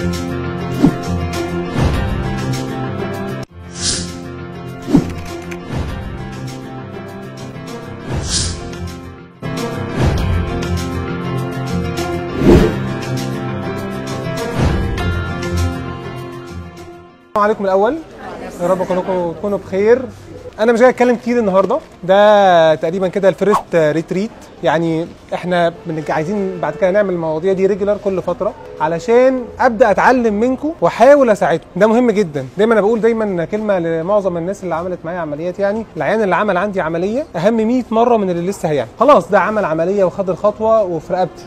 السلام عليكم الاول، يا رب كلكم تكونوا بخير. انا مش جاي اتكلم كتير النهارده، ده تقريبا كده الفيرست ريتريت. يعني احنا عايزين بعد كده نعمل المواضيع دي ريجولار كل فتره علشان ابدا اتعلم منكم واحاول اساعدكم. ده مهم جدا. دايما انا بقول دايما كلمه لمعظم الناس اللي عملت معايا عمليات، يعني العيان اللي عمل عندي عمليه اهم 100 مره من اللي لسه هيعمل. خلاص ده عمل عمليه وخد الخطوه وفي رقبتي،